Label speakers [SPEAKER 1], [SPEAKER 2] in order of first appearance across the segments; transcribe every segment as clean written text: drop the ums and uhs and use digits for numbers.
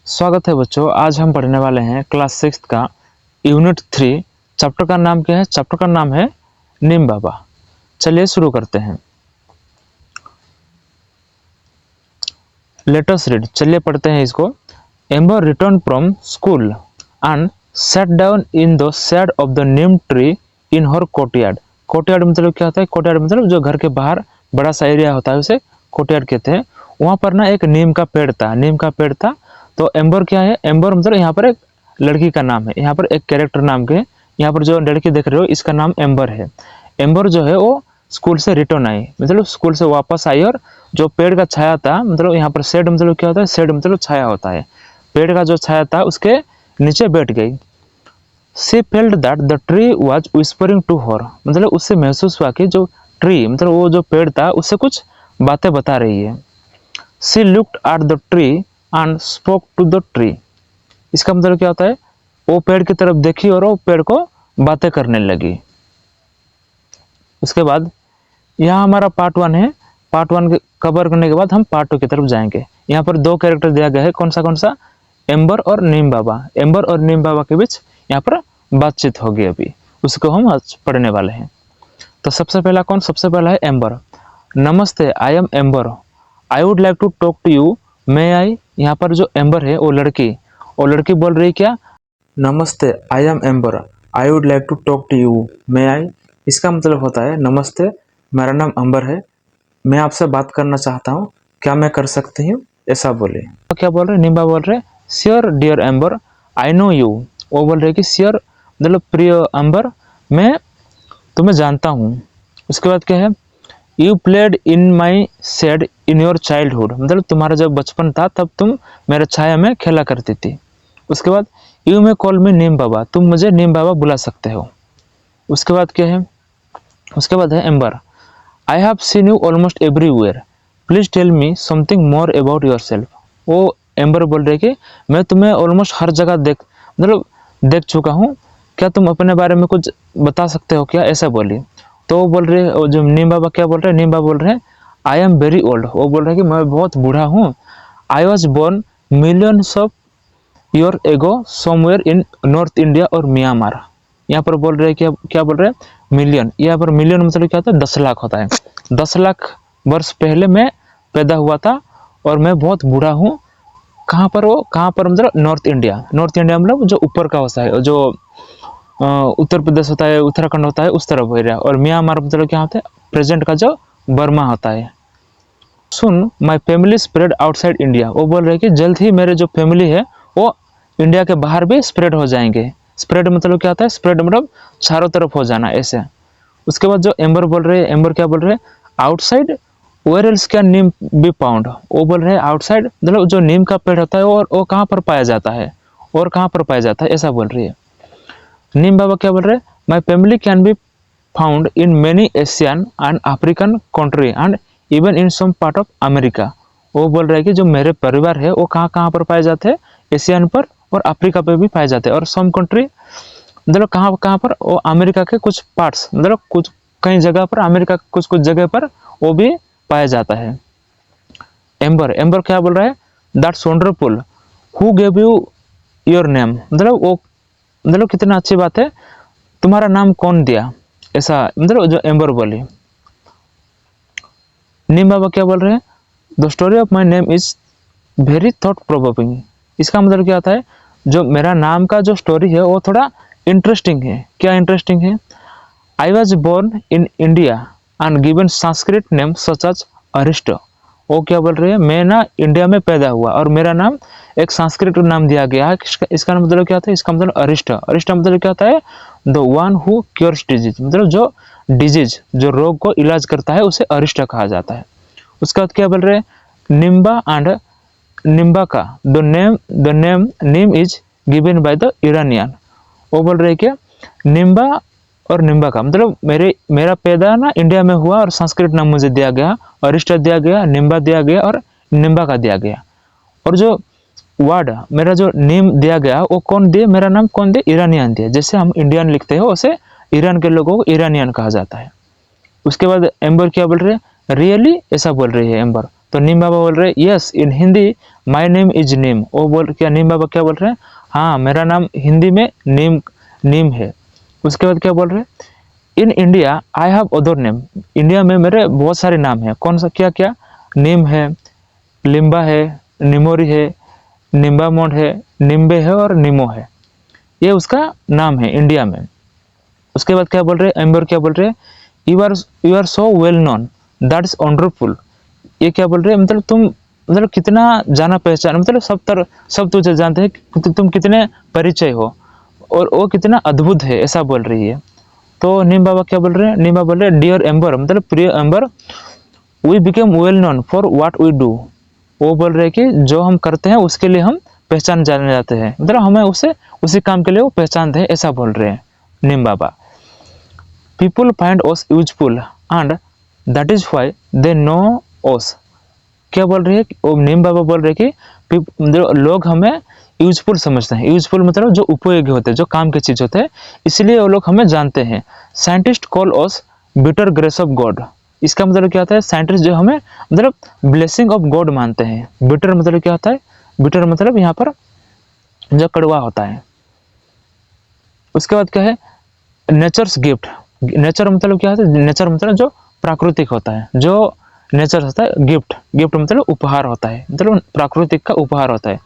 [SPEAKER 1] स्वागत है बच्चों। आज हम पढ़ने वाले हैं क्लास 6 का यूनिट 3। चैप्टर का नाम क्या है? चैप्टर का नाम है नीम बाबा। चलिए शुरू करते हैं। Let us read. चलिए पढ़ते हैं इसको। Amber return from school and sat down in the shade of the neem tree in her courtyard. Courtyard मतलब क्या होता है? कोर्टयार्ड मतलब जो घर के बाहर बड़ा सा एरिया होता है उसे कोर्टयार्ड कहते हैं। वहाँ पर ना एक नीम का पेड़ था। तो एम्बर क्या है? एम्बर मतलब यहाँ पर एक लड़की का नाम है, यहाँ पर एक कैरेक्टर नाम के। यहाँ पर जो लड़की देख रहे हो इसका नाम एम्बर है। एम्बर जो है वो स्कूल से रिटर्न आई, मतलब स्कूल से वापस आई, और जो पेड़ का छाया था, मतलब यहाँ पर शेड मतलब क्या होता है? शेड मतलब छाया होता है। पेड़ का जो छाया था उसके नीचे बैठ गई। She felt that the tree was whispering to her, मतलब उससे महसूस हुआ कि जो ट्री मतलब वो जो पेड़ था उससे कुछ बातें बता रही है। She looked at the tree and spoke to the tree. इसका मतलब क्या होता है? वो पेड़ की तरफ देखी और वो पेड़ को बातें करने लगी। उसके बाद यहाँ हमारा पार्ट 1 है। पार्ट 1 कवर करने के बाद हम पार्ट 2 की तरफ जाएंगे। यहाँ पर दो कैरेक्टर दिया गया है। कौन सा? एम्बर और नीम बाबा। एम्बर और नीम बाबा के बीच यहाँ पर बातचीत होगी अभी, उसको हम आज पढ़ने वाले हैं। तो सबसे पहला कौन? सबसे पहला है एम्बर। नमस्ते, I am Amber, I would like to talk to you, may I. यहाँ पर जो एम्बर है वो लड़की बोल रही क्या? नमस्ते, I am Amber, I would like to talk to you, may I. इसका मतलब होता है नमस्ते, मेरा नाम एम्बर है, मैं आपसे बात करना चाहता हूँ, क्या मैं कर सकती हूँ? ऐसा बोले। तो क्या बोल रहे? निम्बा बोल रहे sure dear Amber, I know you. वो बोल रहे कि श्योर मतलब प्रिय एम्बर, मैं तुम्हें जानता हूँ। उसके बाद क्या है? You played in my shade in your childhood, मतलब तुम्हारा जब बचपन था तब तुम मेरे छाया में खेला करती थी। उसके बाद यू मे कॉल मी नीम बाबा, तुम मुझे नीम बाबा बुला सकते हो। उसके बाद क्या है? उसके बाद है Amber, I have seen you almost everywhere, please tell me something more about yourself. वो एम्बर बोल रहे कि मैं तुम्हें ऑलमोस्ट हर जगह देख चुका हूँ, क्या तुम अपने बारे में कुछ बता सकते हो क्या? ऐसा बोली। तो वो बोल रहे, जो नीम बाबा क्या बोल रहे हैं? नीम बाबा बोल रहे हैं आई एम वेरी ओल्ड। वो बोल रहे हैं कि मैं बहुत बूढ़ा हूँ। I was born millions of year ago somewhere in north India और म्यांमार। यहाँ पर बोल रहे हैं क्या बोल रहे हैं? मिलियन। यहाँ पर मिलियन मतलब क्या होता है? 10 लाख होता है। 10 लाख वर्ष पहले मैं पैदा हुआ था और मैं बहुत बूढ़ा हूँ। कहाँ पर? वो कहाँ पर मतलब नॉर्थ इंडिया। नॉर्थ इंडिया मतलब जो ऊपर का होता है, जो उत्तर प्रदेश होता है, उत्तराखंड होता है, उस तरफ एरिया। और म्यांमार मतलब क्या होता है? प्रेजेंट का जो बर्मा होता है। Soon my family spread outside India. वो बोल रहे कि जल्द ही मेरे जो फैमिली है वो इंडिया के बाहर भी स्प्रेड हो जाएंगे। स्प्रेड मतलब क्या होता है? स्प्रेड मतलब चारों तरफ हो जाना, ऐसे। उसके बाद जो एम्बर बोल रहे हैं, एम्बर क्या बोल रहे हैं? Outside where else can neem be found. वो बोल रहे हैं आउटसाइड मतलब जो नीम का पेड़ होता है और वो कहाँ पर पाया जाता है, और कहाँ पर पाया जाता है, ऐसा बोल रही है। नीम बाबा क्या बोल रहे हैं? My family can be found in many Asian and African country and even in some part of America. वो बोल रहे हैं कि जो मेरे परिवार है वो कहाँ कहाँ पर पाए जाते हैं? एशियन पर और अफ्रीका पे भी पाए जाते हैं। और सम कंट्री मतलब कहाँ कहाँ पर? वो अमेरिका के कुछ पार्ट्स, मतलब कुछ कई जगह पर, अमेरिका के कुछ जगह पर वो भी पाया जाता है। एम्बर क्या बोल रहा है? That's wonderful, who gave you your name, मतलब कितना अच्छी बात है, तुम्हारा नाम कौन दिया? ऐसा मतलब जो एम्बर बोली। नीम बाबा क्या बोल रहे हैं? The story of my name is very thought provoking. इसका मतलब क्या होता है? जो मेरा नाम का जो स्टोरी है वो थोड़ा इंटरेस्टिंग है। क्या इंटरेस्टिंग है? I was born in India and given Sanskrit name such as Arishta. वो क्या बोल रहे हैं? मैं ना इंडिया में पैदा हुआ और मेरा नाम एक संस्कृत नाम दिया गया है। इसका मतलब क्या होता है? इसका मतलब अरिष्ट। अरिष्ट मतलब क्या होता है? The one who cures disease, मतलब जो डिजीज, जो रोग को इलाज करता है उसे अरिष्ट कहा जाता है। उसके बाद क्या बोल रहे हैं? Nimba and Nimbaka, the name neem is given by the Iranian. वो बोल रहे हैं क्या? निम्बा और निम्बा का मतलब मेरा पैदा ना इंडिया में हुआ और संस्कृत नाम मुझे दिया गया, अरिष्ट दिया गया, निम्बा दिया गया और निम्बा का दिया गया। और जो वर्ड मेरा जो नेम दिया गया वो कौन दिए? मेरा नाम कौन दिए? ईरानियन दिए। जैसे हम इंडियन लिखते हो वैसे ईरान के लोगों को ईरानियन कहा जाता है। उसके बाद एम्बर क्या बोल रहे हैं? रियली, ऐसा बोल रही है एम्बर। तो नीम बाबा बोल रहे yes in Hindi my name is Neem. वो बोल क्या नीम बाबा क्या बोल रहे हैं, हाँ मेरा नाम हिंदी में नीम है। उसके बाद क्या बोल रहे हैं in India I have other name, India में मेरे बहुत सारे नाम हैं। कौन सा क्या क्या, नीम है, लिम्बा है, निमोरी है, निम्बामोड है, निम्बे है और निमो है, ये उसका नाम है इंडिया में। उसके बाद क्या बोल रहे हैं एम्बर क्या बोल रहे हैं you are so well known that is wonderful. ये क्या बोल रहे हैं मतलब तुम मतलब कितना जाना पहचान, मतलब सब तुझे जानते हैं कि तुम कितने परिचय हो और वो कितना अद्भुत है, ऐसा बोल रही है। तो नीम बाबा क्या बोल रहे हैं, नीम बाबा बोल रहे हैं डियर एम्बर मतलब प्रिय Amber we became well known for what we do. वो बोल रहे हैं कि जो हम करते हैं उसके लिए हम पहचान जाने जाते हैं, मतलब हमें उसी काम के लिए वो पहचानते हैं, ऐसा बोल रहे हैं Neem Baba. People find us useful and that is why they know us. क्या बोल रही है वो नीम बाबा बोल रहे हैं कि लोग हमें यूजफुल समझते हैं। यूजफुल मतलब जो उपयोगी होते हैं, जो काम की चीज होते हैं, इसलिए वो लोग हमें जानते हैं। Scientist call us bitter grace of God. इसका मतलब क्या होता है, साइंटिस्ट जो हमें मतलब ब्लेसिंग ऑफ गॉड मानते हैं। बिटर मतलब क्या होता है, बिटर मतलब यहाँ पर जो कड़वा होता है। उसके बाद क्या है नेचर्स गिफ्ट। नेचर मतलब क्या होता है, नेचर मतलब जो प्राकृतिक होता है, जो नेचर होता है, गिफ्ट मतलब उपहार होता है, मतलब प्राकृतिक का उपहार होता है।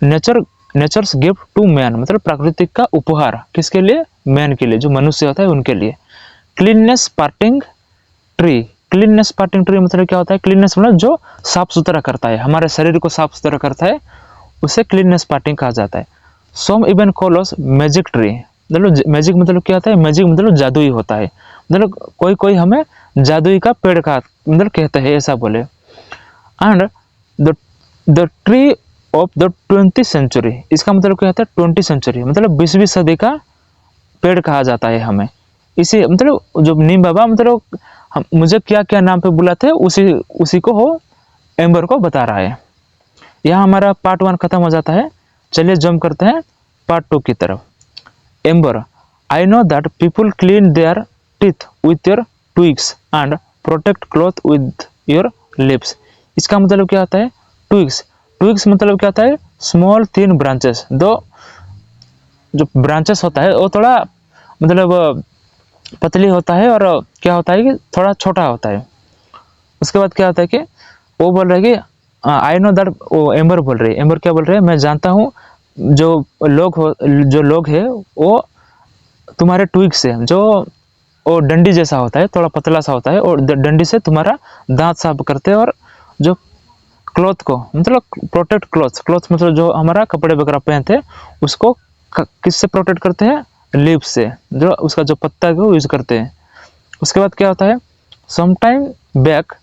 [SPEAKER 1] नेचर्स गिफ्ट टू मैन मतलब प्राकृतिक का उपहार किसके लिए, मैन के लिए, जो मनुष्य होता है उनके लिए। Cleanness parting tree. Cleanness parting tree मतलब क्या होता है, क्लीननेस मतलब जो साफ सुथरा करता है, हमारे शरीर को साफ सुथरा करता है, उसे क्लीननेस पार्टिंग कहा जाता है। Some even call us magic tree. मतलब मैजिक मतलब क्या होता है, मैजिक मतलब जादुई होता है, मतलब कोई हमें जादुई का पेड़ का मतलब कहते हैं, ऐसा बोले। And the tree of the 20th century. इसका मतलब क्या होता है 20th सेंचुरी मतलब 20वीं सदी का पेड़ कहा जाता है हमें। इसी मतलब जो नीम बाबा मतलब हम मुझे क्या क्या नाम पे बुलाते हैं उसी को हो एम्बर को बता रहा है। यहाँ हमारा पार्ट 1 खत्म हो जाता है। चलिए जंप करते हैं पार्ट 2 की तरफ। Amber I know that people clean there teeth with your twigs and protect cloth with your lips. इसका मतलब क्या होता है, ट्विग्स मतलब क्या होता है स्मॉल थिन ब्रांचेस। दो जो ब्रांचेस होता है वो थोड़ा मतलब पतली होता है और क्या होता है कि थोड़ा छोटा होता है। उसके बाद क्या होता है कि वो बोल रहे हैं कि आई नो दैट, वो एम्बर बोल रहे हैं, एम्बर क्या बोल रहे हैं मैं जानता हूँ जो लोग है वो तुम्हारे ट्विग से, जो वो डंडी जैसा होता है, थोड़ा पतला सा होता है, और डंडी से तुम्हारा दांत साफ करते हैं। और जो क्लॉथ को मतलब प्रोटेक्ट क्लॉथ मतलब जो हमारा कपड़े वगैरह पहनते हैं उसको किससे प्रोटेक्ट करते हैं, लीव्स से, जो उसका जो पत्ता है वो यूज करते हैं। उसके बाद क्या होता है sometime back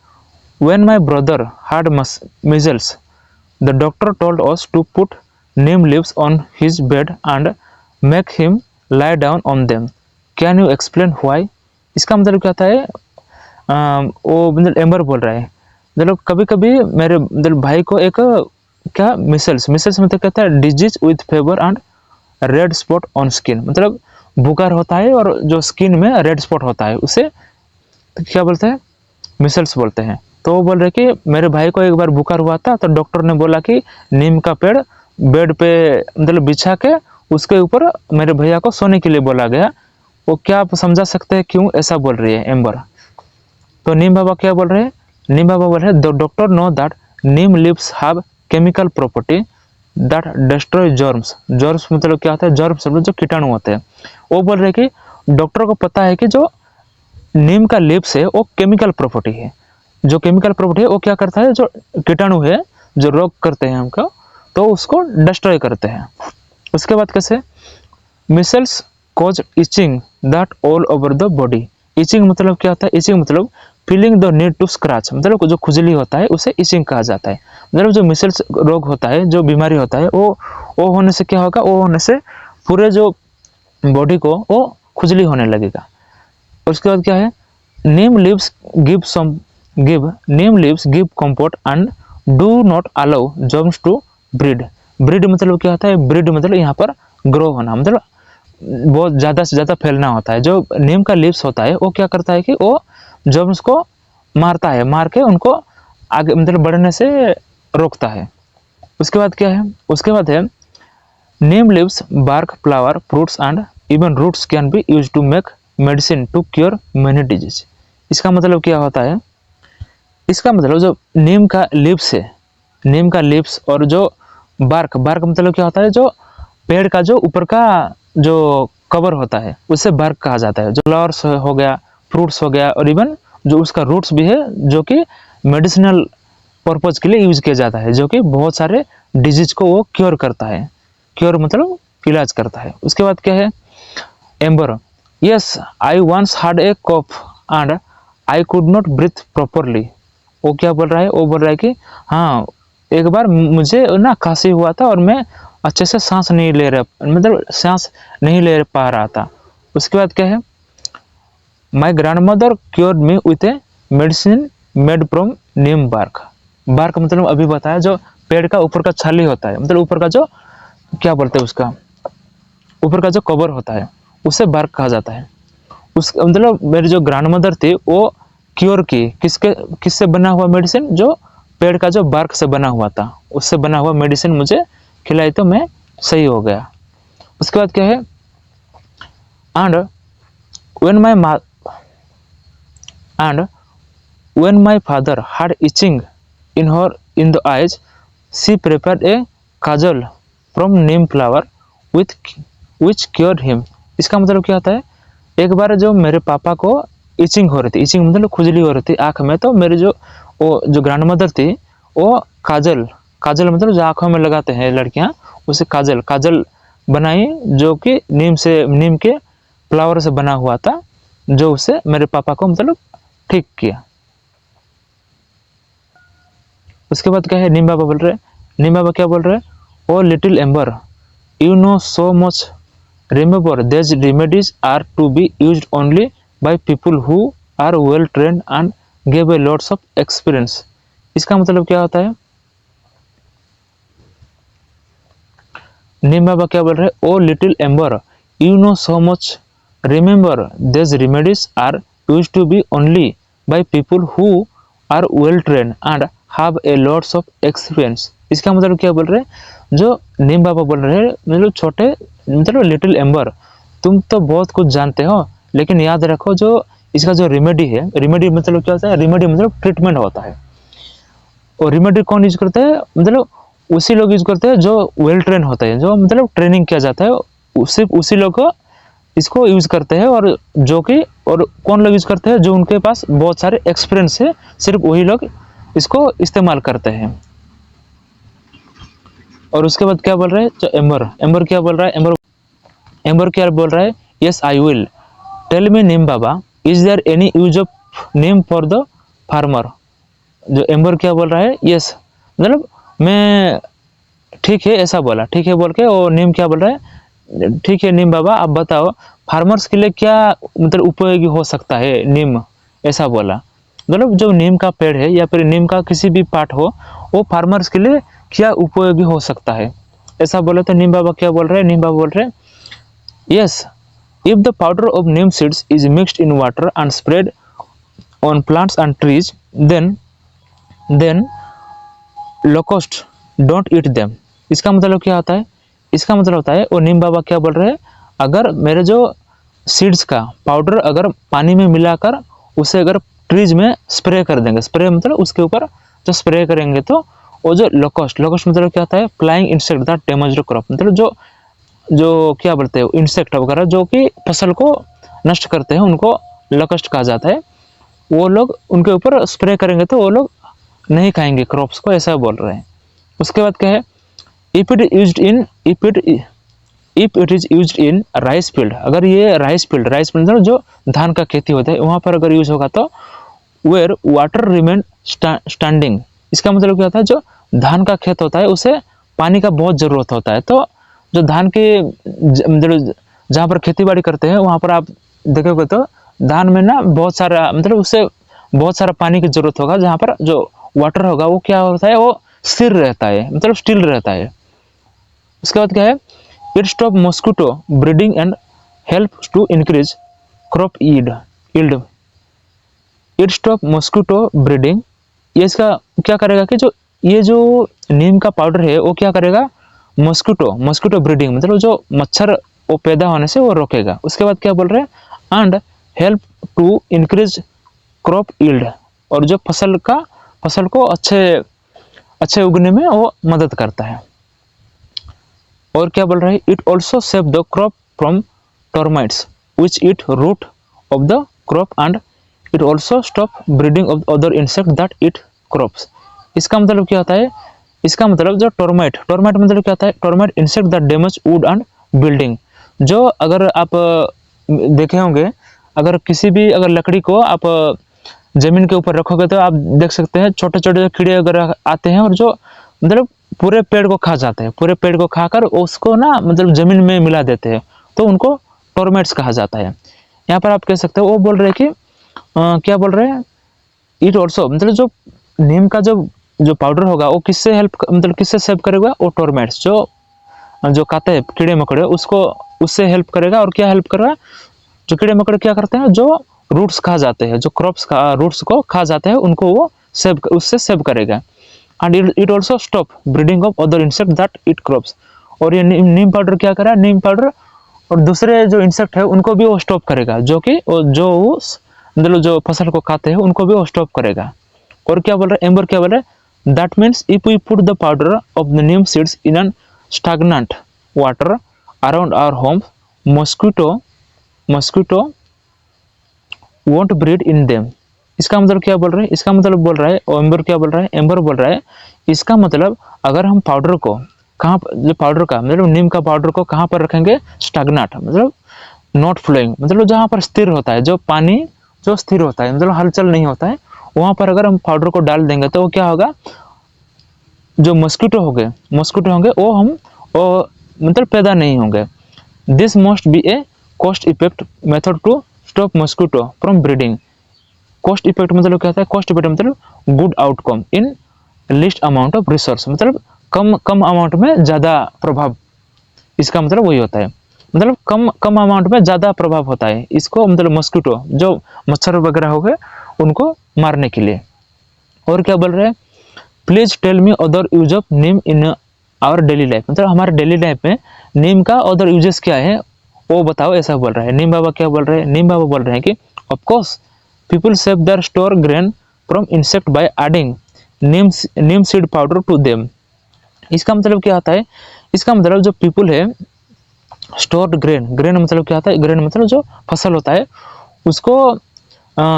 [SPEAKER 1] when my brother had measles the doctor told us to put neem leaves on his bed and make him lie down on them. Can you explain why? इसका मतलब क्या होता है वो मतलब एम्बर बोल रहा है मतलब कभी कभी मेरे मतलब भाई को एक क्या मिसल्स मतलब कहता है disease with favour and red spot on skin, मतलब बुखार होता है और जो स्किन में रेड स्पॉट होता है उसे तो क्या बोलते हैं, मिसल्स बोलते हैं। तो वो बोल रहे कि मेरे भाई को एक बार बुखार हुआ था तो डॉक्टर ने बोला कि नीम का पेड़ बेड पे मतलब बिछा के उसके ऊपर मेरे भैया को सोने के लिए बोला गया। वो क्या आप समझा सकते हैं क्यों ऐसा बोल रही है एम्बर। तो नीम बाबा क्या बोल रहे हैं, नीम बाबा बोल रहे हैं the doctor know that Neem leaves have chemical property that destroy germs. Germs मतलब क्या होता है, जर्म्स मतलब जो कीटाणु होते हैं। वो बोल रहे कि डॉक्टर को पता है कि जो नीम का लीव्स है वो केमिकल प्रॉपर्टी है, जो केमिकल प्रॉपर्टी है वो क्या करता है, जो कीटाणु है जो रोग करते हैं हमको तो उसको डिस्ट्रॉय करते हैं। उसके बाद कैसे measles cause itching that all over the body. Itching मतलब क्या होता है, इचिंग मतलब feeling the need to scratch, मतलब जो खुजली होता है उसे इचिंग कहा जाता है। मतलब जो मिसल्स रोग होता है, जो बीमारी होता है वो होने से क्या होगा, वो होने से पूरे जो बॉडी को वो खुजली होने लगेगा। उसके बाद क्या है neem leaves give comfort and do not allow germs to breed. Breed मतलब क्या होता है, ब्रीड मतलब यहाँ पर ग्रो होना, मतलब बहुत ज़्यादा से ज़्यादा फैलना होता है। जो नीम का लीव्स होता है वो क्या करता है कि वो जर्म्स को मारता है, मार के उनको आगे मतलब बढ़ने से रोकता है। उसके बाद क्या है, उसके बाद है neem leaves, bark, flower, fruits and even roots can be use to make medicine to cure many disease. इसका मतलब क्या होता है, इसका मतलब जो नीम का लीव्स है, नीम का लीव्स और जो बार्क, बार्क मतलब क्या होता है, जो पेड़ का जो ऊपर का जो कवर होता है उसे बार्क कहा जाता है। जो फ्लावर्स हो गया, फ्रूट्स हो गया और इवन जो उसका रूट्स भी है जो कि मेडिसिनल पर्पज के लिए यूज किया जाता है, जो कि बहुत सारे डिजीज को वो क्योर करता है। क्योर मतलब इलाज करता है। उसके बाद क्या है, Amber, yes I once had a cough and I could not breathe properly. वो क्या बोल रहा है, वो बोल रहा है कि हाँ एक बार मुझे ना खांसी हुआ था और मैं अच्छे से सांस नहीं ले रहा, मतलब सांस नहीं ले पा रहा था। उसके बाद क्या है, my grand mother cured me with a medicine made from neem bark. Bark मतलब अभी बताया जो पेड़ का ऊपर का छाली होता है, मतलब ऊपर का जो क्या बोलते हैं उसका ऊपर का जो कवर होता है उसे बार्क कहा जाता है। उस मतलब मेरी जो ग्रैंड मदर थी वो क्योर की किससे बना हुआ मेडिसिन, जो पेड़ का जो बार्क से बना हुआ था उससे बना हुआ मेडिसिन मुझे खिलाई तो मैं सही हो गया। उसके बाद क्या है, and when my father had itching in the eyes she prepared a kajal from neem flower which cured him. इसका मतलब क्या होता है, एक बार जो मेरे पापा को इचिंग हो रही थी, इचिंग मतलब खुजली हो रही थी आँख में, तो मेरी जो ग्रैंड मदर थी वो काजल, काजल मतलब जो आँखों में लगाते हैं लड़कियाँ, उसे काजल बनाई जो कि नीम के फ्लावर से बना हुआ था, जो उसे मेरे पापा को मतलब ठीक किया। उसके बाद क्या है, नीम बाबा बोल रहे, नीम बाबा क्या बोल रहे, oh little Amber you know so much, remember these remedies are to be used only by people who are well trained and give a lots of experience। इसका मतलब क्या होता है, नीम बाबा क्या बोल रहे, oh little Amber you know so much, remember these remedies are used to be only by people who are well trained and have a lots of experience। इसका मतलब क्या बोल रहे, जो नीम बाबा बोल रहे हैं मतलब छोटे मतलब लिटिल एम्बर तुम तो बहुत कुछ जानते हो, लेकिन याद रखो जो इसका जो रेमेडी है, रेमेडी मतलब क्या होता है, रेमेडी मतलब ट्रीटमेंट होता है। और रेमेडी कौन यूज करते हैं, मतलब उसी लोग यूज करते हैं जो वेल ट्रेन होते हैं, जो मतलब ट्रेनिंग किया जाता है, सिर्फ उसी लोग इसको यूज करते हैं। और जो कि और कौन लोग यूज करते हैं, जो उनके पास बहुत सारे एक्सपीरियंस है, सिर्फ वही लोग इसको इस्तेमाल करते हैं। और उसके बाद क्या बोल रहे हैं, जो एम्बर क्या बोल रहा है, एम्बर क्या बोल रहा है, yes I will tell me Neem Baba is there any use of neem for the farmer. जो एम्बर क्या बोल रहा है, यस मतलब मैं ठीक है ऐसा बोला, ठीक है बोल के वो नीम क्या बोल रहा है, ठीक है नीम बाबा आप बताओ फार्मर्स के लिए क्या मतलब उपयोगी हो सकता है नीम, ऐसा बोला। मतलब जो नीम का पेड़ है या फिर नीम का किसी भी पार्ट हो वो फार्मर्स के लिए क्या उपयोगी हो सकता है, ऐसा बोले तो नीम बाबा क्या बोल रहे हैं, नीम बाबा बोल रहे हैं, yes if the powder of neem seeds is mixed in water and spread on plants and trees then locust don't eat them। इसका मतलब क्या होता है, इसका मतलब होता है वो नीम बाबा क्या बोल रहे हैं, अगर मेरे जो सीड्स का पाउडर अगर पानी में मिलाकर उसे अगर ट्रीज में स्प्रे कर देंगे, स्प्रे मतलब उसके ऊपर जो स्प्रे करेंगे तो वो जो लोकस्ट मतलब क्या होता है, flying insect that damage the crop, मतलब जो क्या बोलते हैं इंसेक्ट वगैरह जो कि फसल को नष्ट करते हैं उनको लोकस्ट कहा जाता है। वो लोग उनके ऊपर स्प्रे करेंगे तो वो लोग नहीं खाएंगे क्रॉप्स को, ऐसा बोल रहे हैं। उसके बाद क्या है, if it is used in rice field, अगर ये राइस फील्ड मतलब जो धान का खेती होता है वहाँ पर अगर यूज होगा तो वेयर वाटर रिमेन स्टैंडिंग। इसका मतलब क्या होता है, जो धान का खेत होता है उसे पानी का बहुत ज़रूरत होता है, तो जो धान के मतलब जहाँ पर खेती बाड़ी करते हैं वहाँ पर आप देखोगे तो धान में ना बहुत सारा मतलब उससे बहुत सारा पानी की जरूरत होगा, जहाँ पर जो वाटर होगा वो क्या होता है, वो स्थिर रहता है मतलब स्टिल रहता है। उसके बाद क्या है, it stop mosquito breeding and help to increase crop yield. It stop mosquito breeding ये इसका क्या करेगा कि जो ये जो नीम का पाउडर है वो क्या करेगा, मॉस्किटो ब्रीडिंग मतलब जो मच्छर वो पैदा होने से वो रोकेगा। उसके बाद क्या बोल रहे हैं, and help to increase crop yield, और जो फसल को अच्छे उगने में वो मदद करता है। और क्या बोल रहे हैं, it also save the crop from termites which eat root of the crop and it also stop breeding of other insect that eat crops. इसका मतलब क्या होता है, इसका मतलब जो टर्माइट मतलब क्या होता है, termite insect that damage would and building. जो अगर आप देखे होंगे, अगर किसी भी अगर लकड़ी को आप जमीन के ऊपर रखोगे तो आप देख सकते हैं छोटे छोटे कीड़े वगैरह आते हैं और जो मतलब पूरे पेड़ को खा जाते हैं, पूरे पेड़ को खाकर उसको ना मतलब जमीन में मिला देते हैं, तो उनको टर्माइट्स कहा जाता है। यहाँ पर आप कह सकते हो वो बोल रहे हैं कि क्या बोल रहे हैं, इट ऑल्सो मतलब जो नीम का जो पाउडर होगा वो किससे हेल्प मतलब किससे सेव करेगा, वो टर्माइट्स जो खाते हैं कीड़े मकोड़े उससे हेल्प करेगा। और क्या हेल्प करेगा, जो कीड़े मकोड़े क्या करते हैं, जो रूट्स खा जाते हैं, जो क्रॉप्स का रूट्स को खा जाते हैं, उनको वो उससे सेव करेगा। And it also stop breeding of other insect that eat crops. और ये नीम पाउडर क्या करेगा, नीम पाउडर और दूसरे जो इंसेक्ट है उनको भी वो स्टॉप करेगा, जो कि जो मतलब जो फसल को खाते हैं उनको भी वो स्टॉप करेगा। और क्या बोल रहे हैं, एम्बर क्या बोल रहे हैं, that means if we put the powder of the neem seeds in an stagnant water around our home, mosquito won't breed in them. इसका मतलब क्या बोल रहे हैं, इसका मतलब बोल रहा है एम्बर क्या बोल रहा है, एम्बर बोल रहा है इसका मतलब अगर हम पाउडर को कहाँ, जो पाउडर का मतलब नीम का पाउडर को कहाँ पर रखेंगे, स्टैग्नेंट मतलब नॉट फ्लोइंग मतलब जहाँ पर स्थिर होता है, जो पानी जो स्थिर होता है मतलब हलचल नहीं होता है, वहां पर अगर हम पाउडर को डाल देंगे तो वो क्या होगा, जो मॉस्किटो होंगे वो मतलब पैदा नहीं होंगे। This must be a cost effect method to stop mosquito from breeding. Cost effect मतलब क्या होता है, कॉस्ट इफेक्ट मतलब good outcome in least amount of resource, मतलब कम अमाउंट में ज्यादा प्रभाव, इसका मतलब वही होता है, मतलब कम अमाउंट में ज्यादा प्रभाव होता है इसको, मतलब मॉस्किटो जो मच्छर वगैरह हो गए उनको मारने के लिए। और क्या बोल रहे हैं, please tell me other use of neem in our daily life, मतलब हमारे डेली लाइफ में नीम का अदर यूजेस क्या है वो बताओ, ऐसा बोल रहा है। नीम बाबा क्या बोल रहे हैं, नीम बाबा बोल रहे हैं कि of course people save their store grain from insect by adding neem seed powder to them. इसका मतलब क्या होता है, इसका मतलब जो पीपल है स्टोर्ड ग्रेन मतलब क्या होता है, ग्रेन मतलब जो फसल होता है उसको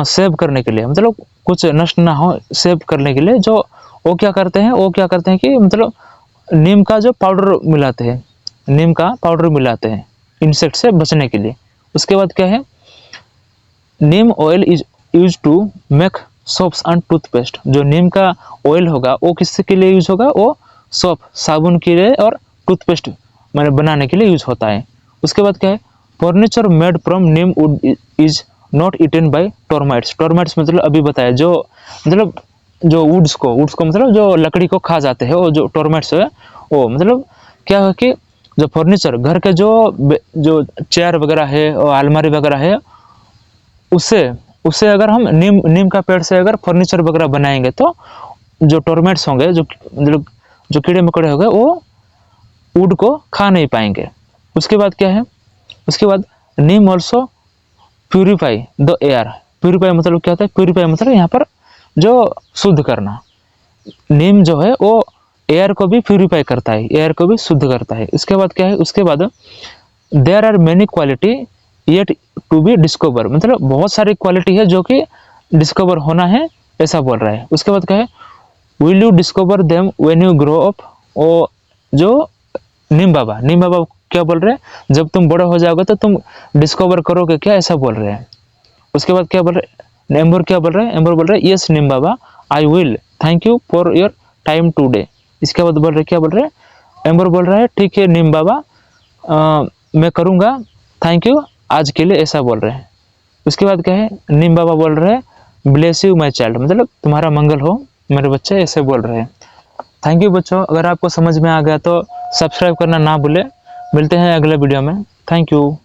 [SPEAKER 1] सेव करने के लिए, मतलब कुछ नष्ट ना हो, सेव करने के लिए जो वो क्या करते हैं कि मतलब नीम का जो पाउडर मिलाते हैं, नीम का पाउडर मिलाते हैं इंसेक्ट से बचने के लिए। उसके बाद क्या है, neem oil is use to make soaps and toothpaste. जो नीम का ऑयल होगा वो किसके के लिए यूज होगा, वो सोप साबुन के लिए और टूथपेस्ट मैंने बनाने के लिए यूज होता है। उसके बाद क्या है, furniture made from neem wood is not eaten by termites. Termites मतलब अभी बताया जो मतलब जो वुड्स को मतलब जो लकड़ी को खा जाते हैं, वो जो टर्माइट्स है वो मतलब क्या है कि जो फर्नीचर घर के जो चेयर वगैरह है और अलमारी वगैरह है उससे अगर हम नीम का पेड़ से अगर फर्नीचर वगैरह बनाएंगे तो जो टर्माइट्स होंगे, जो मतलब जो कीड़े मकोड़े होंगे वो वुड को खा नहीं पाएंगे। उसके बाद क्या है, उसके बाद neem also purify the air. Purify मतलब क्या होता है, प्यूरिफाई मतलब यहाँ पर जो शुद्ध करना, नीम जो है वो एयर को भी प्यूरिफाई करता है, एयर को भी शुद्ध करता है। उसके बाद क्या है, उसके बाद there are many quality yet to be discover, मतलब बहुत सारी क्वालिटी है जो कि डिस्कवर होना है, ऐसा बोल रहा है। उसके बाद क्या है, will you discover them when you grow up. वो जो नीम बाबा क्या बोल रहे हैं, जब तुम बड़े हो जाओगे तो तुम डिस्कवर करोगे क्या, ऐसा बोल रहे हैं। उसके बाद क्या बोल रहे हैं, एम्बर क्या बोल रहे हैं, एम्बर बोल रहे हैं yes Neem Baba I will, thank you for your time today. इसके बाद बोल रहे क्या बोल रहे हैं, एम्बर बोल रहा है ठीक है नीम बाबा मैं करूँगा, थैंक यू आज के लिए, ऐसा बोल रहे हैं। उसके बाद क्या है, नीम बाबा बोल रहे हैं ब्लेस यू माई चाइल्ड, मतलब तुम्हारा मंगल हो मेरे बच्चे, ऐसे बोल रहे हैं। थैंक यू बच्चों, अगर आपको समझ में आ गया तो सब्सक्राइब करना ना भूले। मिलते हैं अगले वीडियो में, थैंक यू।